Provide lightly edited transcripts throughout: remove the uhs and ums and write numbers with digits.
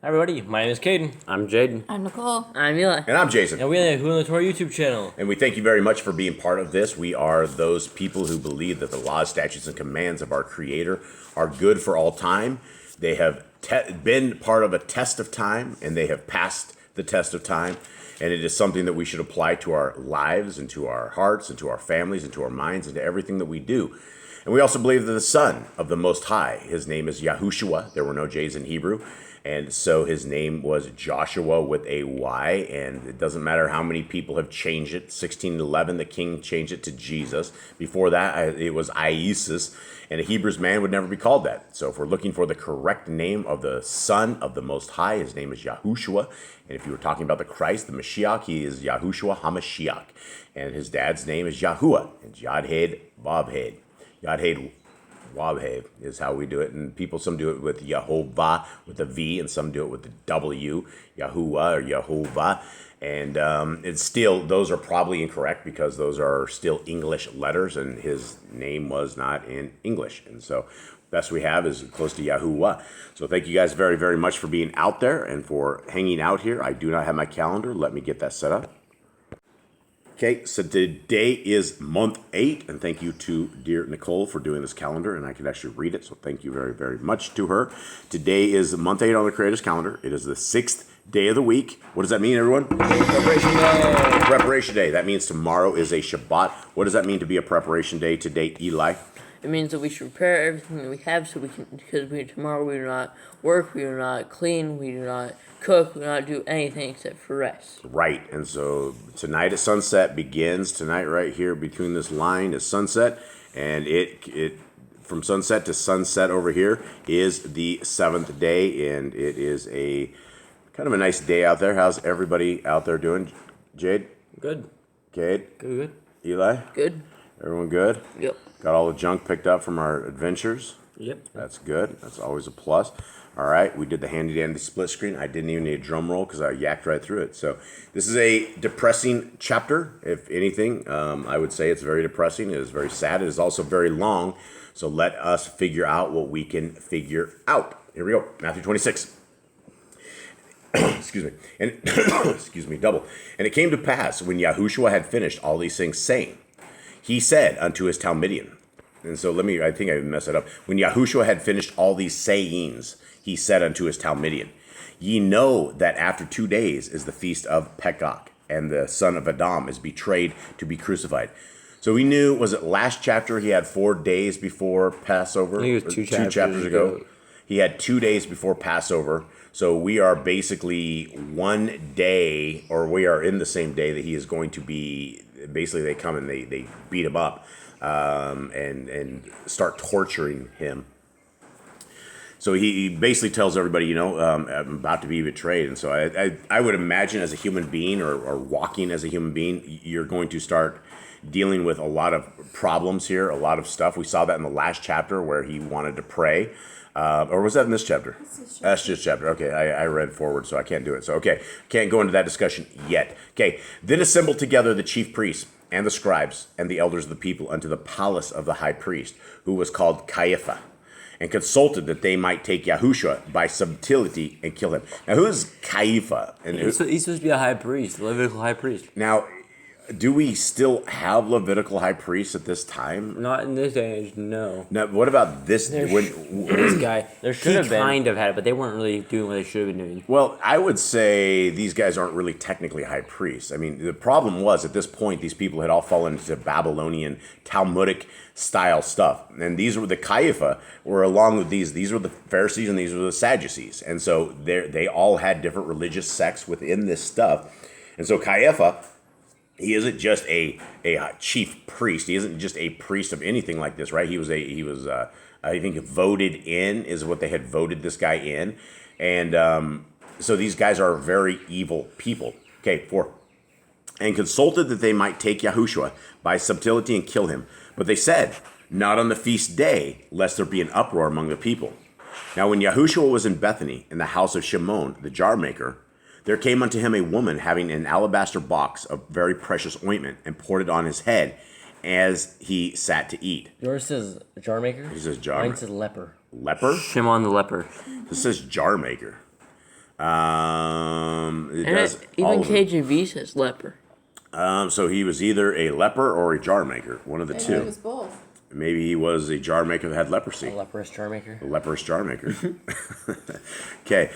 Hi everybody, my name is Caden. I'm Jaden. I'm Nicole. I'm Eli. And I'm Jason. And we are the Torah YouTube channel. And we thank you very much for being part of this. We are those people who believe that the laws, statutes, and commands of our Creator are good for all time. They have been part of a test of time, and they have passed the test of time. And it is something that we should apply to our lives and to our hearts and to our families and to our minds and to everything that we do. And we also believe that the Son of the Most High, his name is Yahushua. There were no J's in Hebrew. And so his name was Joshua with a Y, and it doesn't matter how many people have changed it. 1611, the king changed it to Jesus. Before that, it was Isis, and a Hebrew's man would never be called that. So if we're looking for the correct name of the Son of the Most High, his name is Yahushua. And if you were talking about the Christ, the Mashiach, he is Yahushua HaMashiach. And his dad's name is Yahuwah, and Yod-Hed, Vav-Hed. Yod-Hed, Wabhev is how we do it, and some do it with Yehovah with a V, and some do it with the W, Yahuwah or Yehovah, and it's still, those are probably incorrect because those are still English letters, and his name was not in English, and so best we have is close to Yahuwah. So thank you guys very, very much for being out there and for hanging out here. I do not have my calendar. Let me get that set up. Okay, so today is month 8, and thank you to dear Nicole for doing this calendar, and I can actually read it, so thank you very, very much to her. Today is month 8 on the Creator's calendar. It is the 6th day of the week. What does that mean, everyone? Preparation day. Preparation day. That means tomorrow is a Shabbat. What does that mean to be a preparation day today, Eli? It means that we should prepare everything that we have so we can, because tomorrow we do not work, we do not clean, we do not cook, we do not do anything except for rest. Right, and so tonight at sunset begins. Tonight right here between this line is sunset, and it from sunset to sunset over here is the 7th day, and it is a kind of a nice day out there. How's everybody out there doing? Jade? Good. Cade? Good. Eli? Good? Everyone good? Yep. Got all the junk picked up from our adventures? Yep. That's good. That's always a plus. All right, we did the handy-dandy split screen. I didn't even need a drum roll because I yacked right through it. So this is a depressing chapter, if anything. I would say it's very depressing. It is very sad. It is also very long. So let us figure out what we can figure out. Here we go. Matthew 26. Excuse me. And excuse me, double. And it came to pass when Yahushua had finished all these things, saying, he said unto his Talmudian, and so I think I messed it up. When Yahushua had finished all these sayings, he said unto his Talmudian, ye know that after 2 days is the feast of Pekach, and the son of Adam is betrayed to be crucified. So we knew, was it last chapter he had 4 days before Passover? I think it was two chapters ago. He had 2 days before Passover. So we are basically 1 day, or we are in the same day that he is going to be, basically they come and they beat him up and start torturing him. So he basically tells everybody, I'm about to be betrayed. And so I would imagine as a human being or walking as a human being, you're going to start dealing with a lot of problems here, a lot of stuff. We saw that in the last chapter where he wanted to pray. Or was that in this chapter? That's just chapter. Okay, I read forward, so I can't do it. So, okay, can't go into that discussion yet. Okay, then assembled together the chief priests and the scribes and the elders of the people unto the palace of the high priest, who was called Caiaphas, and consulted that they might take Yahushua by subtlety and kill him. Now, who is Caiaphas? And He's supposed to be a high priest, a Levitical high priest. now, do we still have Levitical high priests at this time? Not in this age, no. Now, what about this? This guy, There should he have been. kind of had it, but they weren't really doing what they should have been doing. Well, I would say these guys aren't really technically high priests. I mean, the problem was at this point, these people had all fallen into Babylonian Talmudic style stuff. And these were the Caiaphas were along with these. These were the Pharisees and these were the Sadducees. And so they all had different religious sects within this stuff. And so Caiaphas, he isn't just a chief priest. He isn't just a priest of anything like this, right? He was I think voted in is what they had voted this guy in, and so these guys are very evil people. Okay, 4. And consulted that they might take Yahushua by subtlety and kill him, but they said, not on the feast day, lest there be an uproar among the people. Now when Yahushua was in Bethany in the house of Shimon the jar maker, there came unto him a woman having an alabaster box of very precious ointment, and poured it on his head as he sat to eat. Yours says jar maker? He says jar Mine maker. says leper. Leper? Shimon the leper. This says jar maker. It And does even all of them. KJV says leper. So he was either a leper or a jar maker, one of the Maybe two. it was both. Maybe he was a jar maker that had A leprosy. leprous jar maker. A leprous jar maker. Okay.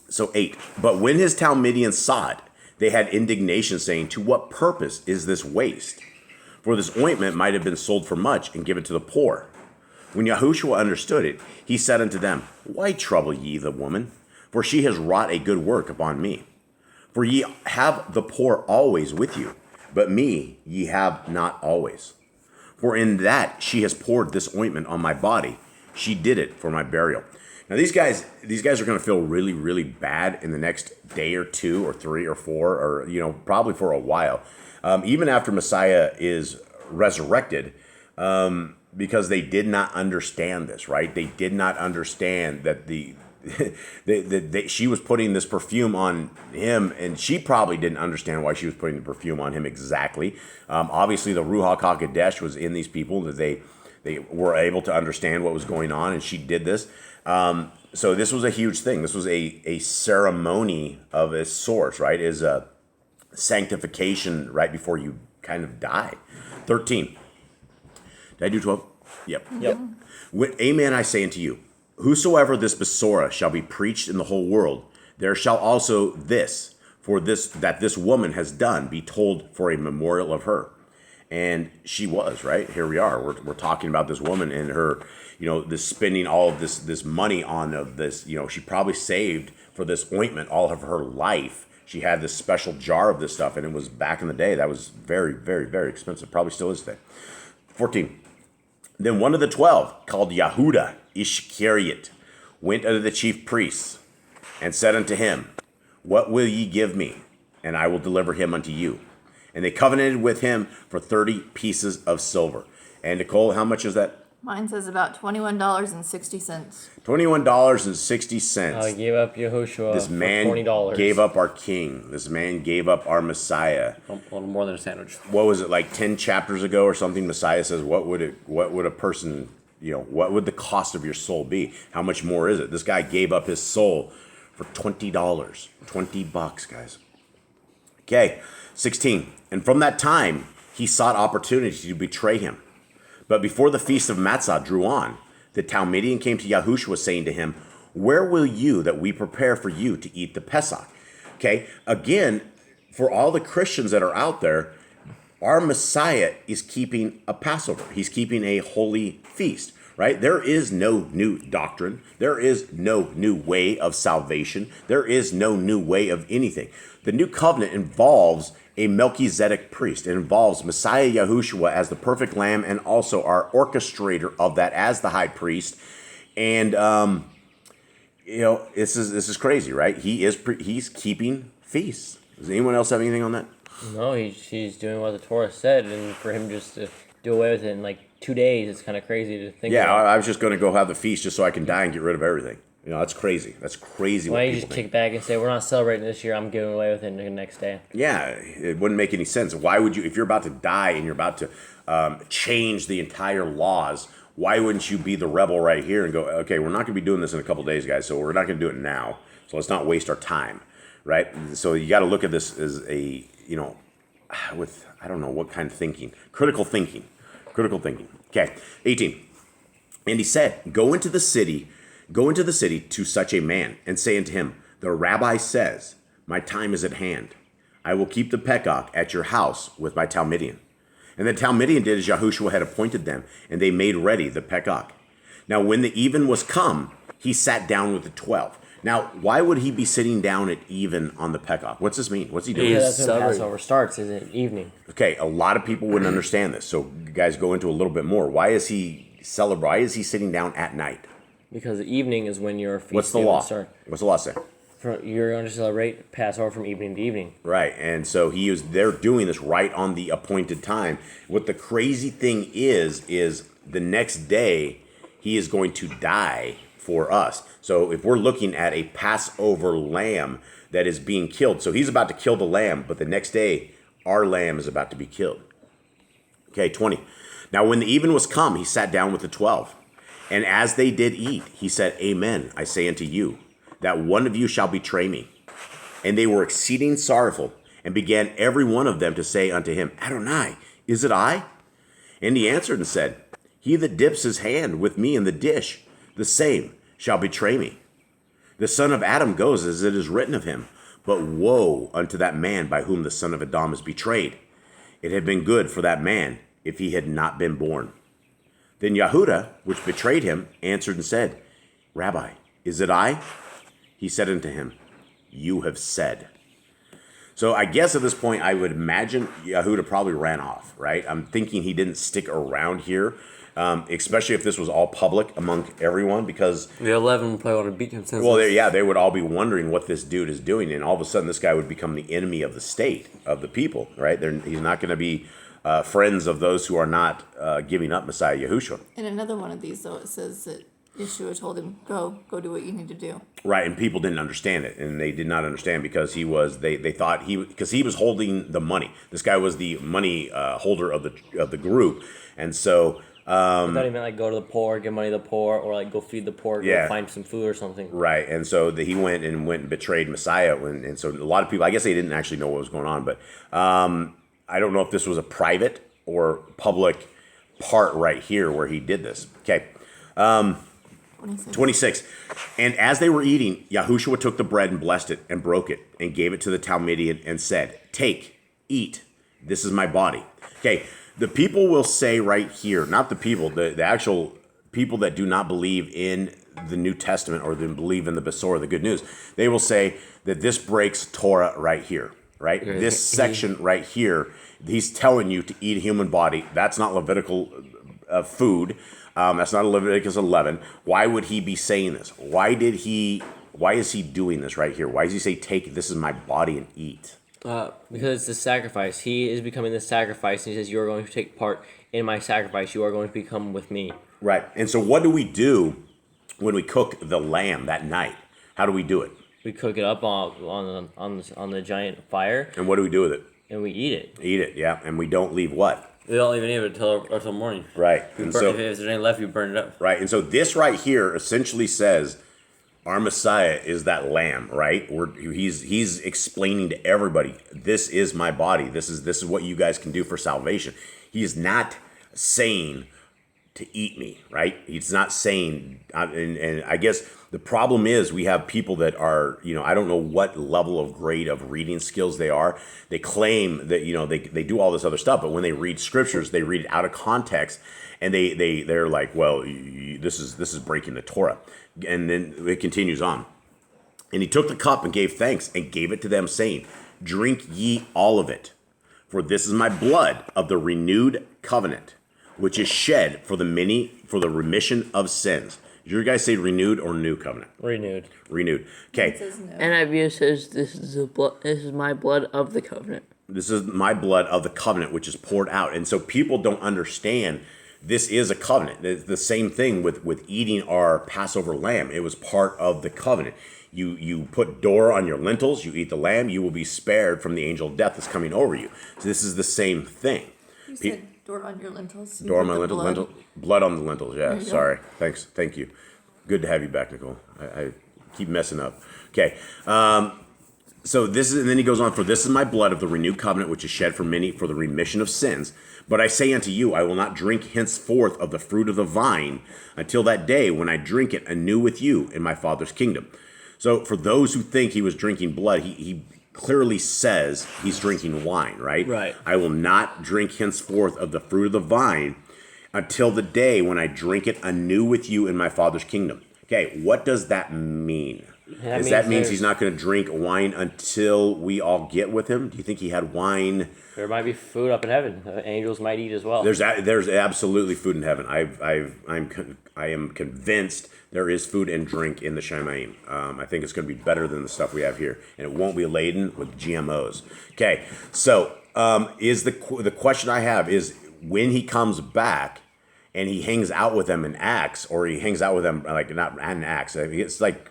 So 8. But when his Talmudians saw it, they had indignation, saying, "To what purpose is this waste? For this ointment might have been sold for much and given to the poor." When Yahushua understood it, he said unto them, "Why trouble ye the woman? For she has wrought a good work upon me. For ye have the poor always with you, but me ye have not always. For in that she has poured this ointment on my body, she did it for my burial." Now these guys are going to feel really, really bad in the next day or 2 or 3 or 4, or probably for a while, even after Messiah is resurrected, because they did not understand this, right? They did not understand that she was putting this perfume on him, and she probably didn't understand why she was putting the perfume on him exactly. Obviously, the Ruach HaKodesh was in these people, that they were able to understand what was going on, and she did this. So this was a huge thing. This was a ceremony of a sort, right? Is a sanctification right before you kind of die. 13. Did I do 12? Yep. Amen, I say unto you, whosoever this Besorah shall be preached in the whole world, there shall also this, that this woman has done, be told for a memorial of her. And she was, right? Here we are. We're talking about this woman and her, this spending all of this money on this. She probably saved for this ointment all of her life. She had this special jar of this stuff, and it was back in the day. That was very, very, very expensive. Probably still is today. 14. Then one of the 12, called Yehuda Ishcariot, went unto the chief priests, and said unto him, "What will ye give me? And I will deliver him unto you." And they covenanted with him for 30 pieces of silver. And Nicole, how much is that? Mine says about $21.60. $21.60. I gave up Yahushua This for man $20. gave up our king. This man gave up our Messiah. A little more than a sandwich. What was it, like 10 chapters ago or something? Messiah says, what would a person, what would the cost of your soul be? How much more is it? This guy gave up his soul for $20. $20, guys. Okay, 16. And from that time, he sought opportunity to betray him. But before the feast of Matzah drew on, the Talmudian came to Yahushua, saying to him, "Where will you that we prepare for you to eat the Pesach?" Okay, again, for all the Christians that are out there, our Messiah is keeping a Passover. He's keeping a holy feast, right? There is no new doctrine. There is no new way of salvation. There is no new way of anything. The new covenant involves a Melchizedek priest. It involves Messiah Yahushua as the perfect lamb, and also our orchestrator of that as the high priest. And this is crazy, right? He's keeping feasts. Does anyone else have anything on that? No, he's doing what the Torah said, and for him just to do away with it in like 2 days, it's kind of crazy to think. Yeah, about. I was just going to go have the feast just so I can die and get rid of everything. That's crazy. That's crazy. Why what don't you people just think. kick back and say, we're not celebrating this year, I'm giving away with it the next day? Yeah, it wouldn't make any sense. Why would you, if you're about to die and you're about to change the entire laws, why wouldn't you be the rebel right here and go, okay, we're not going to be doing this in a couple days, guys, so we're not going to do it now. So let's not waste our time, right? So you got to look at this as a, with, I don't know what kind of thinking. Critical thinking. Okay, 18. And he said, Go into the city to such a man, and say unto him, The rabbi says, My time is at hand. I will keep the Pekach at your house with my Talmudian. And the Talmudian did as Yahushua had appointed them, and they made ready the Pekach. Now when the even was come, he sat down with the 12. Now, why would he be sitting down at even on the Pekach? What's this mean? What's he doing? Yeah, He's that's when celebrating. Passover starts, is it evening? Okay, a lot of people wouldn't understand this, so you guys go into a little bit more. Why is he sitting down at night? Because the evening is when your feast What's the day will law? start. What's the law say? You're going to celebrate Passover from evening to evening. Right, and so they're doing this right on the appointed time. What the crazy thing is the next day he is going to die for us. So if we're looking at a Passover lamb that is being killed, so he's about to kill the lamb, but the next day our lamb is about to be killed. Okay, 20. Now when the even was come, he sat down with the 12. And as they did eat, he said, Amen, I say unto you, that one of you shall betray me. And they were exceeding sorrowful, and began every one of them to say unto him, Adonai, is it I? And he answered and said, He that dips his hand with me in the dish, the same shall betray me. The son of Adam goes as it is written of him, but woe unto that man by whom the son of Adam is betrayed. It had been good for that man if he had not been born. Then Yehuda, which betrayed him, answered and said, Rabbi, is it I? He said unto him, You have said. So I guess at this point, I would imagine Yehuda probably ran off, right? I'm thinking he didn't stick around here, especially if this was all public among everyone, because... The 11 would probably want to beat him. Well, they would all be wondering what this dude is doing, and all of a sudden this guy would become the enemy of the state, of the people, right? He's not going to be friends of those who are not giving up Messiah Yahushua. In another one of these, though, it says that Yeshua told him, go do what you need to do. Right, and people didn't understand it, and they did not understand because they thought because he was holding the money. This guy was the money holder of the group, and so I thought he meant like go to the poor, give money to the poor, or like go feed the poor, go find some food or something. Right, and so he went and betrayed Messiah, and so a lot of people, I guess they didn't actually know what was going on, but I don't know if this was a private or public part right here where he did this. Okay. 26. And as they were eating, Yahushua took the bread and blessed it and broke it and gave it to the Talmudian and said, Take, eat, this is my body. Okay, the people will say right here, not the people, the actual people that do not believe in the New Testament or that believe in the Besorah, the good news, they will say that this breaks Torah right here, right? This section right here, he's telling you to eat a human body. That's not Levitical food. That's not Leviticus 11. Why would he be saying this? Why is he doing this right here? Why does he say, Take, this is my body and eat? Because it's the sacrifice. He is becoming the sacrifice, and he says, You are going to take part in my sacrifice. You are going to become with me. Right. And so what do we do when we cook the lamb that night? How do we do it? We cook it up on the giant fire. And what do we do with it? And we eat it. Eat it, yeah. And we don't leave what? They don't even eat it until morning. Right. If there's any left, you burn it up. Right. And so this right here essentially says our Messiah is that lamb, right? He's explaining to everybody, this is my body. This is what you guys can do for salvation. He is not saying to eat me, right? He's not saying, and I guess the problem is we have people that are, I don't know what level of grade of reading skills they are. They claim that, they do all this other stuff, but when they read scriptures, they read it out of context, and they're like, well, this is breaking the Torah. And then it continues on. And he took the cup and gave thanks and gave it to them, saying, Drink ye all of it, for this is my blood of the renewed covenant, which is shed for the remission of sins. Did you guys say renewed or new covenant? Renewed. Renewed. Okay. It says no. NIV says this is my blood of the covenant. This is my blood of the covenant, which is poured out. And so people don't understand this is a covenant. It's the same thing with eating our Passover lamb. It was part of the covenant. You put door on your lentils, you eat the lamb, you will be spared from the angel of death that's coming over you. So this is the same thing. You said door on your lentils. Door on my lentils. Blood on the lentils, yeah. Sorry. Go. Thanks. Thank you. Good to have you back, Nicole. I keep messing up. Okay. So this is, and then he goes on, for this is my blood of the renewed covenant, which is shed for many for the remission of sins. But I say unto you, I will not drink henceforth of the fruit of the vine until that day when I drink it anew with you in my Father's kingdom. So for those who think he was drinking blood, he clearly says he's drinking wine, right? Right. I will not drink henceforth of the fruit of the vine until the day when I drink it anew with you in my Father's kingdom. Okay, what does that mean? That means he's not going to drink wine until we all get with him? Do you think he had wine? There might be food up in heaven. Angels might eat as well. There's absolutely food in heaven. I am convinced there is food and drink in the Shamayim. I think it's going to be better than the stuff we have here, and it won't be laden with GMOs. Okay, so is the question I have is when he comes back and he hangs out with them in Acts, or he hangs out with them like not in Acts. I mean, it's like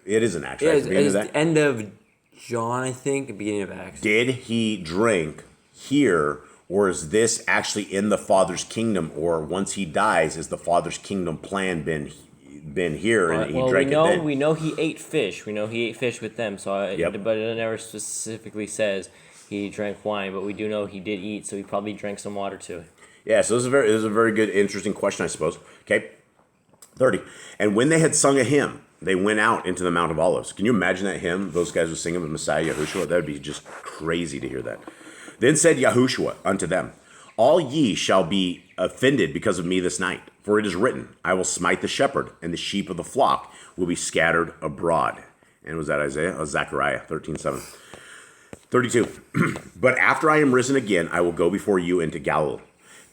it is an Acts. Yeah, right? it's the end of John, I think, the beginning of Acts. Did he drink here, or is this actually in the Father's kingdom, or once he dies, is the Father's kingdom plan been been here and he Well, drank it then. we know he ate fish. We know he ate fish with them. So, Yep. but it never specifically says he drank wine. But we do know he did eat, so he probably drank some water too. Yeah, so this is a very good, interesting question, I suppose. Okay, 30. And when they had sung a hymn, they went out into the Mount of Olives. Can you imagine that hymn those guys were singing with Messiah Yahushua? That would be just crazy to hear that. Then said Yahushua unto them, all ye shall be offended because of me this night. For it is written, I will smite the shepherd, and the sheep of the flock will be scattered abroad. And was that Isaiah? Oh, Zechariah 13:7. 32. But after I am risen again, I will go before you into Galilee.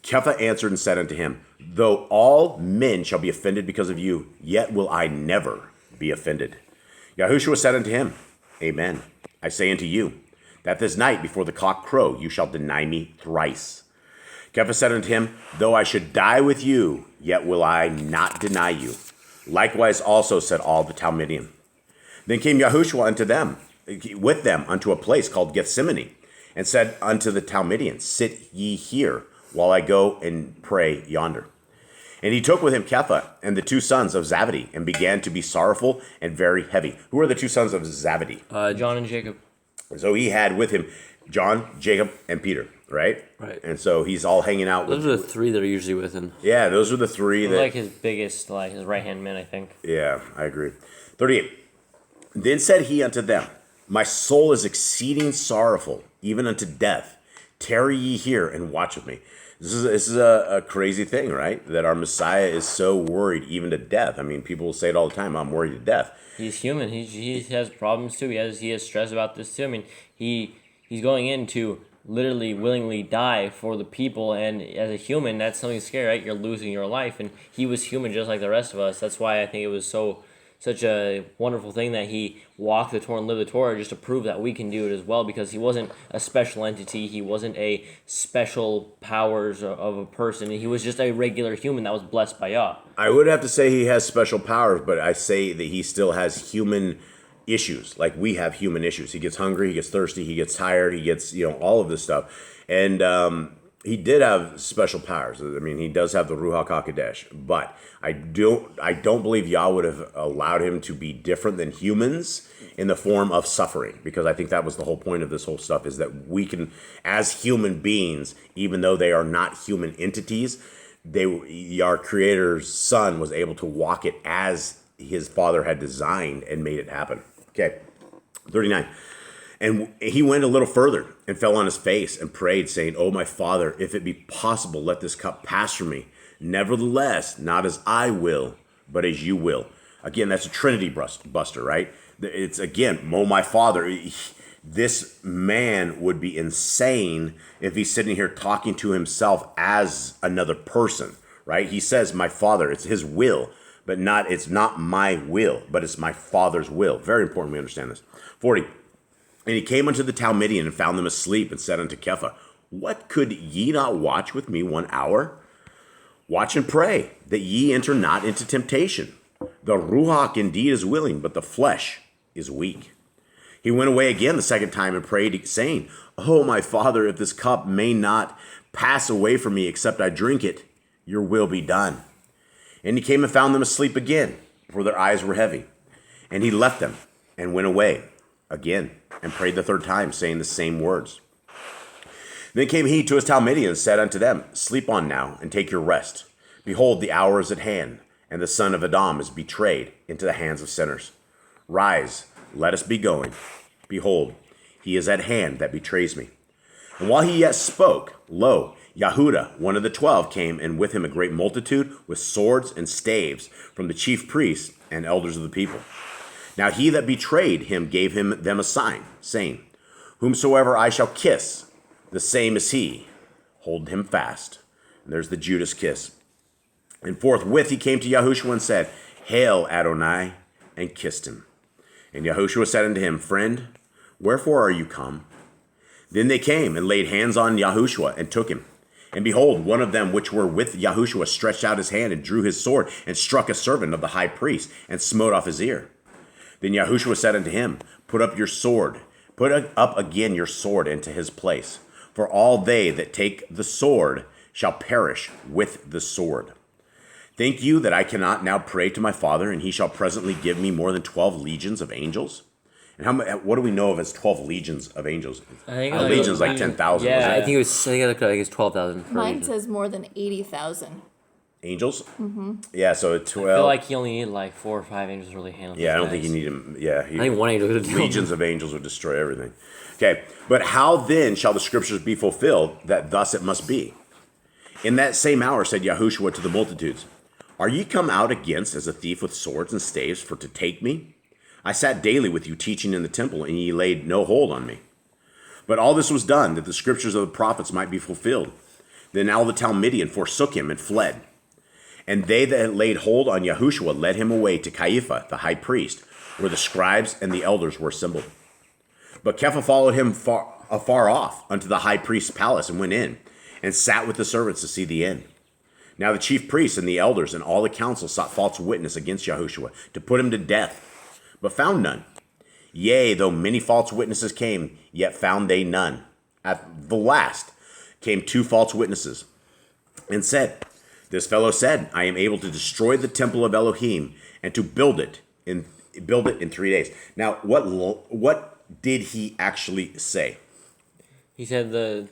Kepha answered and said unto him, though all men shall be offended because of you, yet will I never be offended. Yahushua said unto him, Amen. I say unto you, that this night before the cock crow, you shall deny me thrice. Kepha said unto him, though I should die with you, yet will I not deny you. Likewise also said all the Talmudim. Then came Yahushua unto them, with them unto a place called Gethsemane, and said unto the Talmudians, sit ye here, while I go and pray yonder. And he took with him Kepha and the two sons of Zebedee, and began to be sorrowful and very heavy. Who are the two sons of Zebedee? John and Jacob. So he had with him John, Jacob, and Peter, right? Right. And so he's all hanging out with. Those are the three that are usually with him. Yeah, those are the three that. Like his biggest, like his right hand man, I think. Yeah, I agree. 38. Then said he unto them, my soul is exceeding sorrowful, even unto death. Tarry ye here and watch with me. This is a crazy thing, right? That our Messiah is so worried even to death. I mean, people will say it all the time, I'm worried to death. He's human. He has problems too. He has stress about this too. I mean, he's going in to literally willingly die for the people, and as a human, that's something scary, right? You're losing your life, and he was human just like the rest of us. That's why I think it was such a wonderful thing that he walked the Torah and lived the Torah, just to prove that we can do it as well, because he wasn't a special entity. He wasn't a special powers of a person. He was just a regular human that was blessed by Yah. I would have to say he has special powers, but I say that he still has human issues. Like we have human issues. He gets hungry, he gets thirsty, he gets tired, he gets, all of this stuff. And he did have special powers. I mean, he does have the Ruach HaKodesh, but I don't believe Yah would have allowed him to be different than humans in the form of suffering, because I think that was the whole point of this whole stuff, is that we can, as human beings, even though they are not human entities, our Creator's Son was able to walk it as his Father had designed and made it happen. Okay, 39. And he went a little further and fell on his face and prayed, saying, O my Father, if it be possible, let this cup pass from me. Nevertheless, not as I will, but as you will. Again, that's a Trinity buster, right? It's, again, oh my Father. This man would be insane if he's sitting here talking to himself as another person, right? He says, my Father, it's his will, but it's not my will, but it's my Father's will. Very important we understand this. 40. And he came unto the Talmudian and found them asleep, and said unto Kepha, what, could ye not watch with me 1 hour? Watch and pray, that ye enter not into temptation. The Ruach indeed is willing, but the flesh is weak. He went away again the second time and prayed, saying, O my Father, if this cup may not pass away from me except I drink it, your will be done. And he came and found them asleep again, for their eyes were heavy. And he left them and went away again and prayed the third time, saying the same words. Then came he to his Talmudians and said unto them, sleep on now and take your rest. Behold, the hour is at hand, and the son of Adam is betrayed into the hands of sinners. Rise, let us be going. Behold, he is at hand that betrays me. And while he yet spoke, lo, Yahuda, one of the 12, came, and with him a great multitude with swords and staves from the chief priests and elders of the people. Now he that betrayed him gave them a sign, saying, whomsoever I shall kiss, the same is he. Hold him fast. And there's the Judas kiss. And forthwith he came to Yahushua and said, Hail, Adonai, and kissed him. And Yahushua said unto him, Friend, wherefore are you come? Then they came and laid hands on Yahushua and took him. And behold, one of them which were with Yahushua stretched out his hand and drew his sword and struck a servant of the high priest and smote off his ear. Then Yahushua said unto him, Put up your sword. Put up again your sword into his place. For all they that take the sword shall perish with the sword. Think you that I cannot now pray to my Father, and he shall presently give me more than 12 legions of angels? And what do we know of as 12 legions of angels? I think A legion is like 10,000. Yeah. I think it was. I think I looked at it, I think it's 12,000. Mine says more than 80,000. Angels? Mm-hmm. Yeah, so 12. I feel like you only need like 4 or 5 angels to really handle. Yeah, I these don't think you guys. need him. Yeah, I think one angel could have legions of angels would destroy everything. Okay, but how then shall the scriptures be fulfilled that thus it must be? In that same hour said Yahushua to the multitudes, Are ye come out against as a thief with swords and staves for to take me? I sat daily with you teaching in the temple, and ye laid no hold on me. But all this was done, that the scriptures of the prophets might be fulfilled. Then all the Talmudian forsook him and fled. And they that had laid hold on Yahushua led him away to Caiaphas, the high priest, where the scribes and the elders were assembled. But Kepha followed him afar off unto the high priest's palace, and went in, and sat with the servants to see the end. Now the chief priests and the elders and all the council sought false witness against Yahushua, to put him to death, but found none. Yea, though many false witnesses came, yet found they none. At the last came 2 false witnesses, and said, This fellow said, I am able to destroy the temple of Elohim, and to build it in 3 days. Now, what did he actually say? He said the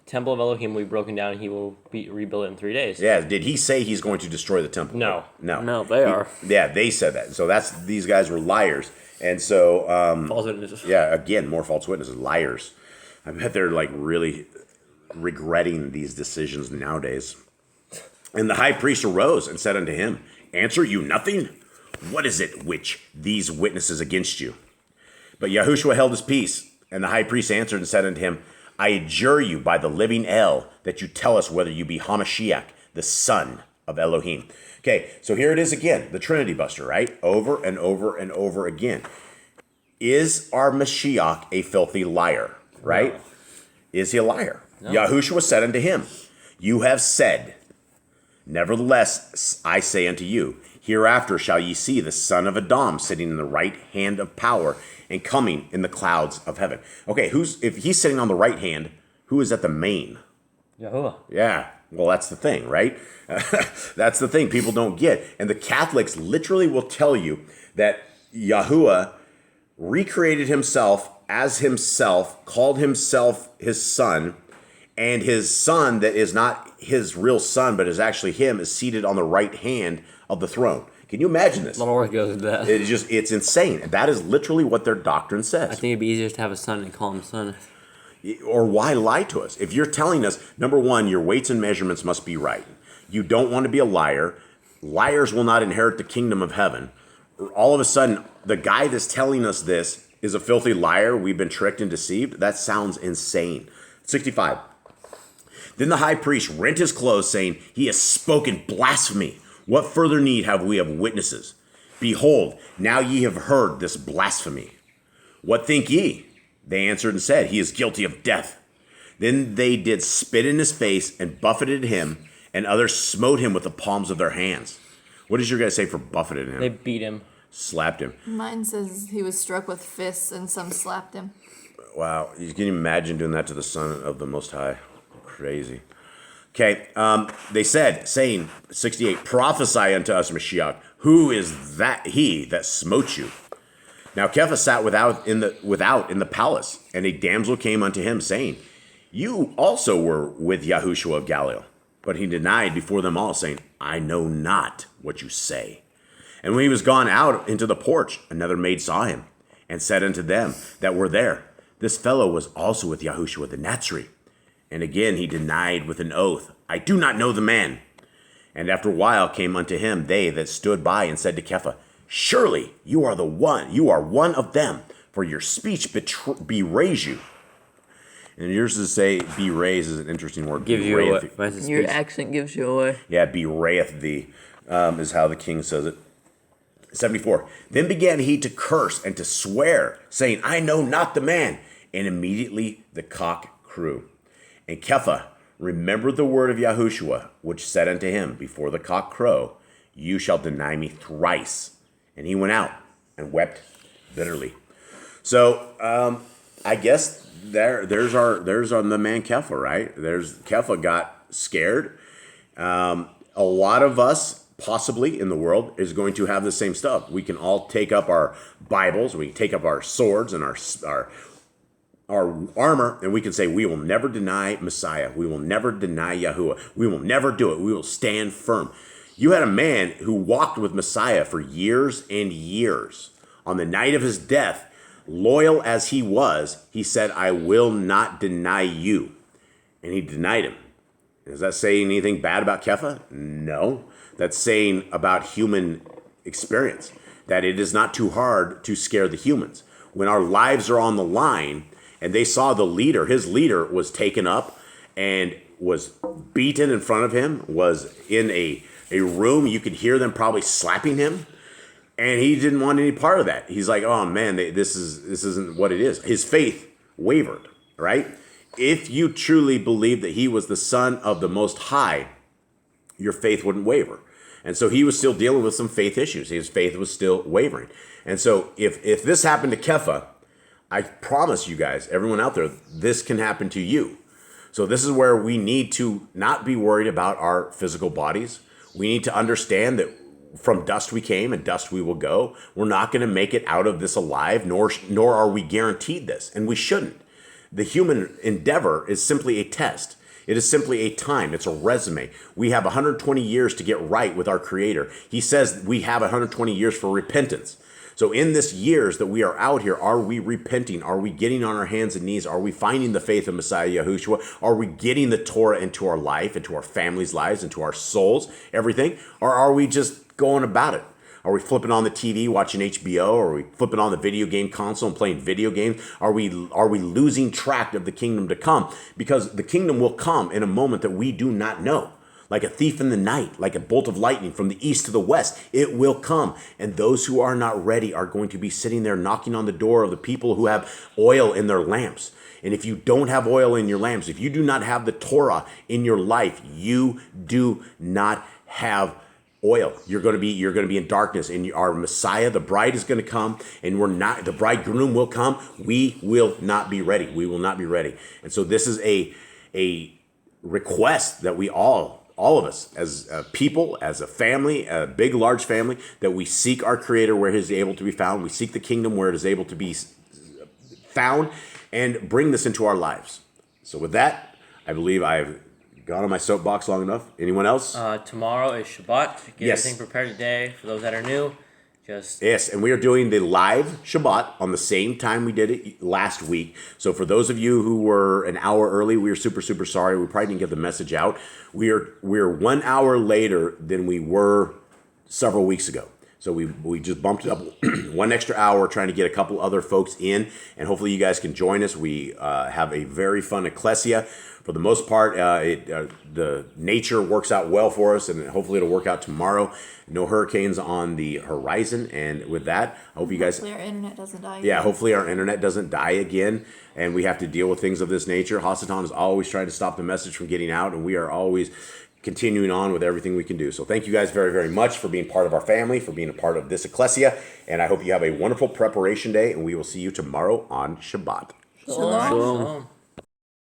temple of Elohim will be broken down, and he will rebuild it in 3 days. Yeah, did he say he's going to destroy the temple? No. No, they are. Yeah, they said that. So these guys were liars. And so, False witnesses. yeah, again, more false witnesses, liars. I bet they're like really regretting these decisions nowadays. And the high priest arose and said unto him, Answer you nothing? What is it which these witnesses against you? But Yahushua held his peace, and the high priest answered and said unto him, I adjure you by the living El that you tell us whether you be Hamashiach, the son of Elohim. Okay, so here it is again, the Trinity Buster, right? Over and over and over again. Is our Mashiach a filthy liar, right? No. Is he a liar? No. Yahushua said unto him, You have said, Nevertheless, I say unto you, hereafter shall ye see the son of Adam sitting in the right hand of power and coming in the clouds of heaven. Okay, if he's sitting on the right hand, who is at the main? Yahuwah. Yeah, well, that's the thing, right? That's the thing people don't get. And the Catholics literally will tell you that Yahuwah recreated himself as himself, called himself his son, and his son that is not his real son, but is actually him, is seated on the right hand of the throne. Can you imagine this? A lot of work goes into that. It's insane. That is literally what their doctrine says. I think it'd be easier to have a son and call him son. Or why lie to us? If you're telling us, number one, your weights and measurements must be right. You don't want to be a liar. Liars will not inherit the kingdom of heaven. All of a sudden, the guy that's telling us this is a filthy liar. We've been tricked and deceived. That sounds insane. 65. Then the high priest rent his clothes, saying, He has spoken blasphemy. What further need have we of witnesses? Behold, now ye have heard this blasphemy. What think ye? They answered and said, He is guilty of death. Then they did spit in his face and buffeted him, and others smote him with the palms of their hands. What does your guys say for buffeted him? They beat him. Slapped him. Mine says he was struck with fists and some slapped him. Wow. You can imagine doing that to the Son of the Most High. Crazy. Okay. They said, saying, 68, Prophesy unto us, Mashiach. Who is that he that smote you? Now Kepha sat without in the palace, and a damsel came unto him, saying, You also were with Yahushua of Galilee. But he denied before them all, saying, I know not what you say. And when he was gone out into the porch, another maid saw him, and said unto them that were there, This fellow was also with Yahushua the Nazarene. And again he denied with an oath, I do not know the man. And after a while came unto him they that stood by, and said to Kepha, Surely you are one of them, for your speech bewrays you. And yours to say bewrays is an interesting word. Give you Bewrayeth away. thee. Your accent gives you away. Yeah, bewrayeth thee is how the king says it. 74. Then began he to curse and to swear, saying, I know not the man. And immediately the cock crew. And Kepha remembered the word of Yahushua, which said unto him, Before the cock crow, you shall deny me thrice. And he went out and wept bitterly. So I guess there's on the man Kepha, right? Kepha got scared, A lot of us, possibly in the world, is going to have the same stuff. We can all take up our Bibles, we can take up our swords and our armor, and we can say, we will never deny Messiah. We will never deny Yahuwah. We will never do it. We will stand firm. You had a man who walked with Messiah for years and years. On the night of his death, loyal as he was, he said, I will not deny you. And he denied him. Is that saying anything bad about Kepha? No. That's saying about human experience, that it is not too hard to scare the humans. When our lives are on the line and they saw the leader, his leader was taken up and was beaten in front of him, was in a room, you could hear them probably slapping him, and he didn't want any part of that. He's like, oh man, this isn't what it is. His faith wavered, right? If you truly believed that he was the Son of the Most High, your faith wouldn't waver. And so he was still dealing with some faith issues. His faith was still wavering. And so if this happened to Kepha, I promise you guys, everyone out there, this can happen to you. So this is where we need to not be worried about our physical bodies. We need to understand that from dust we came and dust we will go. We're not going to make it out of this alive, nor are we guaranteed this, and we shouldn't. The human endeavor is simply a test. It is simply a time. It's a resume. We have 120 years to get right with our Creator. He says we have 120 years for repentance. So in this years that we are out here, are we repenting? Are we getting on our hands and knees? Are we finding the faith of Messiah Yahushua? Are we getting the Torah into our life, into our families' lives, into our souls, everything? Or are we just going about it? Are we flipping on the TV, watching HBO? Or are we flipping on the video game console and playing video games? Are we losing track of the kingdom to come? Because the kingdom will come in a moment that we do not know. Like a thief in the night, like a bolt of lightning from the east to the west, it will come. And those who are not ready are going to be sitting there knocking on the door of the people who have oil in their lamps. And if you don't have oil in your lamps, if you do not have the Torah in your life, you do not have oil. You're going to be in darkness, and our Messiah, the bride, is going to come, and the bridegroom will come. We will not be ready. We will not be ready. And so this is a request that we all of us, as a people, as a family, a big, large family, that we seek our Creator where He is able to be found. We seek the kingdom where it is able to be found, and bring this into our lives. So with that, I believe I've gone on my soapbox long enough. Anyone else? Tomorrow is Shabbat. Get Yes. everything prepared today. For those that are new, Yes, and we are doing the live Shabbat on the same time we did it last week. So for those of you who were an hour early, we are super, super sorry. We probably didn't get the message out. We're 1 hour later than we were several weeks ago. So we just bumped it up 1 extra hour, trying to get a couple other folks in, and hopefully you guys can join us. We have a very fun ecclesia. For the most part, the nature works out well for us, and hopefully it'll work out tomorrow. No hurricanes on the horizon, and with that, I hope you guys... Hopefully our internet doesn't die. Yeah, hopefully our internet doesn't die again, and we have to deal with things of this nature. Hasatan is always trying to stop the message from getting out, and we are always continuing on with everything we can do. So thank you guys very, very much for being part of our family, for being a part of this ecclesia, and I hope you have a wonderful preparation day, and we will see you tomorrow on Shabbat. Shalom. Shalom.